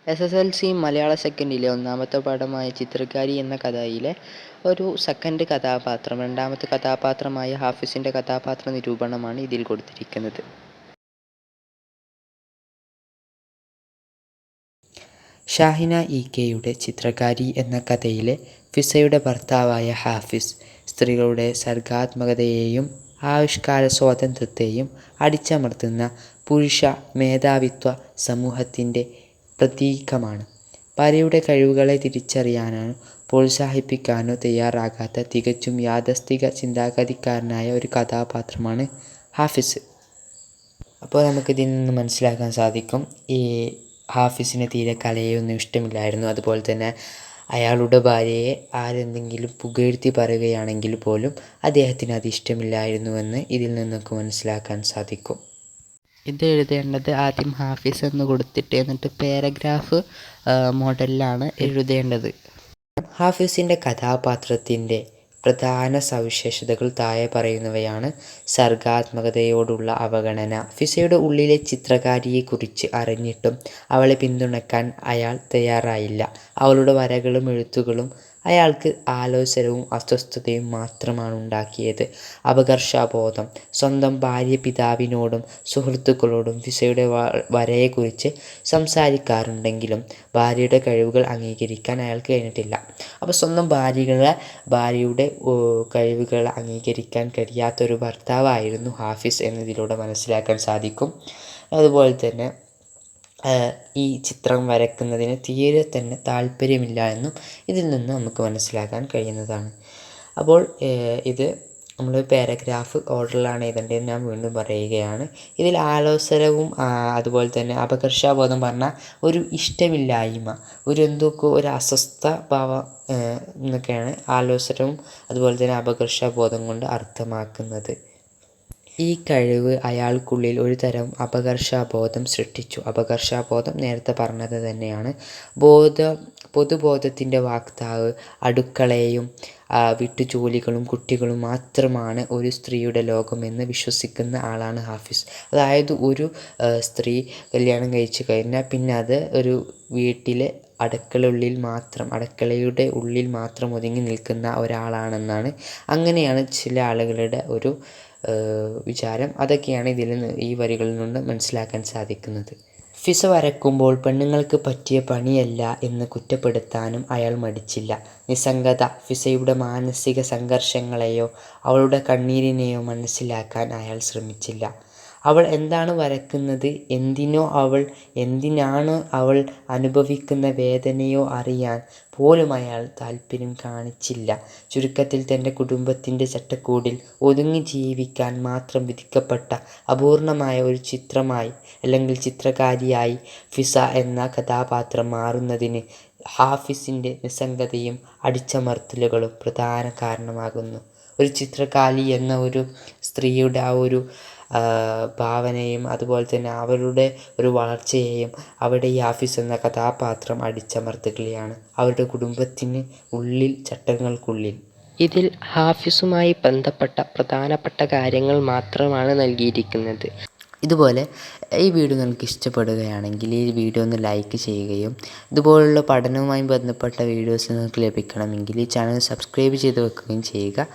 SSLC മലയാള സെക്കൻഡിലെ ഒന്നാമത്തെ പാഠമായ ചിത്രകാരി എന്ന കഥയിലെ ഒരു സെക്കൻഡ് കഥാപാത്രം, രണ്ടാമത്തെ കഥാപാത്രമായ ഹാഫിസിൻ്റെ കഥാപാത്ര നിരൂപണമാണ് ഇതിൽ കൊടുത്തിരിക്കുന്നത്. ഷാഹിന ഇ.കെയുടെ ചിത്രകാരി എന്ന കഥയിലെ ഫിസയുടെ ഭർത്താവായ ഹാഫിസ് സ്ത്രീകളുടെ സർഗാത്മകതയെയും ആവിഷ്കാര സ്വാതന്ത്ര്യത്തെയും അടിച്ചമർത്തുന്ന പുരുഷ മേധാവിത്വ സമൂഹത്തിൻ്റെ പ്രതീകമാണ്. ഭാര്യയുടെ കഴിവുകളെ തിരിച്ചറിയാനോ പ്രോത്സാഹിപ്പിക്കാനോ തയ്യാറാകാത്ത തികച്ചും യാഥാസ്ഥിക ചിന്താഗതിക്കാരനായ ഒരു കഥാപാത്രമാണ് ഹാഫിസ്. അപ്പോൾ നമുക്കിതിൽ നിന്ന് മനസ്സിലാക്കാൻ സാധിക്കും, ഈ ഹാഫിസിന് തീരെ കലയൊന്നും ഇഷ്ടമില്ലായിരുന്നു. അതുപോലെ തന്നെ അയാളുടെ ഭാര്യയെ ആരെന്തെങ്കിലും പുകഴ്ത്തി പറയുകയാണെങ്കിൽ പോലും അദ്ദേഹത്തിന് അത് ഇഷ്ടമില്ലായിരുന്നുവെന്ന് ഇതിൽ നിന്നൊക്കെ മനസ്സിലാക്കാൻ സാധിക്കും. ഇത് എഴുതേണ്ടത് ആദ്യം ഹാഫിസ് എന്ന് കൊടുത്തിട്ട് എന്നിട്ട് പാരഗ്രാഫ് മോഡലിലാണ് എഴുതേണ്ടത്. ഹാഫിസിൻ്റെ കഥാപാത്രത്തിൻ്റെ പ്രധാന സവിശേഷതകൾ താഴെ പറയുന്നവയാണ്. സർഗാത്മകതയോടുള്ള അവഗണന. ഫിസയുടെ ഉള്ളിലെ ചിത്രകാരിയെക്കുറിച്ച് അറിഞ്ഞിട്ടും അവളെ പിന്തുണയ്ക്കാൻ അയാൾ തയ്യാറായില്ല. അവളുടെ വരകളും എഴുത്തുകളും അയാൾക്ക് ആലോചനവും അസ്വസ്ഥതയും മാത്രമാണ് ഉണ്ടാക്കിയത്. അപകർഷബോധം. സ്വന്തം ഭാര്യ പിതാവിനോടും സുഹൃത്തുക്കളോടും ഫിസയുടെ വരയെക്കുറിച്ച് സംസാരിക്കാറുണ്ടെങ്കിലും ഭാര്യയുടെ കഴിവുകൾ അംഗീകരിക്കാൻ അയാൾക്ക് കഴിഞ്ഞിട്ടില്ല. അപ്പോൾ സ്വന്തം ഭാര്യയുടെ കഴിവുകൾ അംഗീകരിക്കാൻ കഴിയാത്തൊരു ഭർത്താവായിരുന്നു ഹാഫിസ് എന്നതിലൂടെ മനസ്സിലാക്കാൻ സാധിക്കും. അതുപോലെ തന്നെ ഈ ചിത്രം വരയ്ക്കുന്നതിന് തീരെ തന്നെ താല്പര്യമില്ല എന്നും ഇതിൽ നിന്ന് നമുക്ക് മനസ്സിലാക്കാൻ കഴിയുന്നതാണ്. അപ്പോൾ ഇത് നമ്മൾ പാരഗ്രാഫ് ഓർഡറിലാണ് എഴുതേണ്ടത്. ഞാൻ വീണ്ടും പറയുകയാണ്. ഇതിൽ ആലോചനവും അതുപോലെ തന്നെ അപകർഷബോധം പറഞ്ഞാൽ ഒരു ഇഷ്ടമില്ലായ്മ, ഒരു അസ്വസ്ഥ ഭാവം എന്നൊക്കെയാണ് ആലോചനവും അതുപോലെ തന്നെ അപകർഷബോധം കൊണ്ട് അർത്ഥമാക്കുന്നത്. ഈ കഴിവ് അയാൾക്കുള്ളിൽ ഒരു തരം അപകർഷബോധം സൃഷ്ടിച്ചു. അപകർഷബോധം നേരത്തെ പറഞ്ഞത് തന്നെയാണ്. പൊതുബോധത്തിൻ്റെ വക്താവ്, അടുക്കളയും വീട്ടുജോലികളും കുട്ടികളും മാത്രമാണ് ഒരു സ്ത്രീയുടെ ലോകമെന്ന് വിശ്വസിക്കുന്ന ആളാണ് ഹാഫിസ്. അതായത് ഒരു സ്ത്രീ കല്യാണം കഴിച്ചു കഴിഞ്ഞാൽ പിന്നെ അത് ഒരു വീട്ടിലെ അടുക്കളയുടെ ഉള്ളിൽ മാത്രം ഒതുങ്ങി നിൽക്കുന്ന ഒരാളാണെന്നാണ്, അങ്ങനെയാണ് ചില ആളുകളുടെ ഒരു വിചാരം. അതൊക്കെയാണ് ഈ വരികളിൽ നിന്ന് മനസ്സിലാക്കാൻ സാധിക്കുന്നത്. ഫിസ വരയ്ക്കുമ്പോൾ പെണ്ണുങ്ങൾക്ക് പറ്റിയ പണിയല്ല എന്ന് കുറ്റപ്പെടുത്താനും അയാൾ മടിച്ചില്ല. നിസ്സംഗത. ഫിസയുടെ മാനസിക സംഘർഷങ്ങളെയോ അവളുടെ കണ്ണീരിനെയോ മനസ്സിലാക്കാൻ അയാൾ ശ്രമിച്ചില്ല. അവൾ എന്താണ് വരയ്ക്കുന്നത്, എന്തിനാണ് അവൾ അനുഭവിക്കുന്ന വേദനയോ അറിയാൻ പോലും അയാൾ താല്പര്യം കാണിച്ചില്ല. ചുരുക്കത്തിൽ തൻ്റെ കുടുംബത്തിൻ്റെ ചട്ടക്കൂടിൽ ഒതുങ്ങി ജീവിക്കാൻ മാത്രം വിധിക്കപ്പെട്ട അപൂർണമായ ഒരു ചിത്രമായി അല്ലെങ്കിൽ ചിത്രകാരിയായി ഫിസ എന്ന കഥാപാത്രം മാറുന്നതിന് ഹാഫിസിൻ്റെ നിസ്സംഗതയും അടിച്ചമർത്തലുകളും പ്രധാന കാരണമാകുന്നു. ഒരു ചിത്രകാരി എന്ന ഒരു സ്ത്രീയുടെ ആ ഒരു ഭാവനയും അതുപോലെ തന്നെ അവരുടെ ഒരു വളർച്ചയെയും അവിടെ ഈ ഹാഫിസ് എന്ന കഥാപാത്രം അടിച്ചമർത്തുകയാണ്, അവരുടെ കുടുംബത്തിന് ഉള്ളിൽ, ചട്ടങ്ങൾക്കുള്ളിൽ. ഇതിൽ ഹാഫിസുമായി ബന്ധപ്പെട്ട പ്രധാനപ്പെട്ട കാര്യങ്ങൾ മാത്രമാണ് നൽകിയിരിക്കുന്നത്. ഇതുപോലെ ഈ വീഡിയോ നിങ്ങൾക്ക് ഇഷ്ടപ്പെടുകയാണെങ്കിൽ ഈ വീഡിയോ ഒന്ന് ലൈക്ക് ചെയ്യുകയും ഇതുപോലുള്ള പഠനവുമായി ബന്ധപ്പെട്ട വീഡിയോസ് നിങ്ങൾക്ക് ലഭിക്കണമെങ്കിൽ ഈ ചാനൽ സബ്സ്ക്രൈബ് ചെയ്ത് വെക്കുകയും ചെയ്യുക.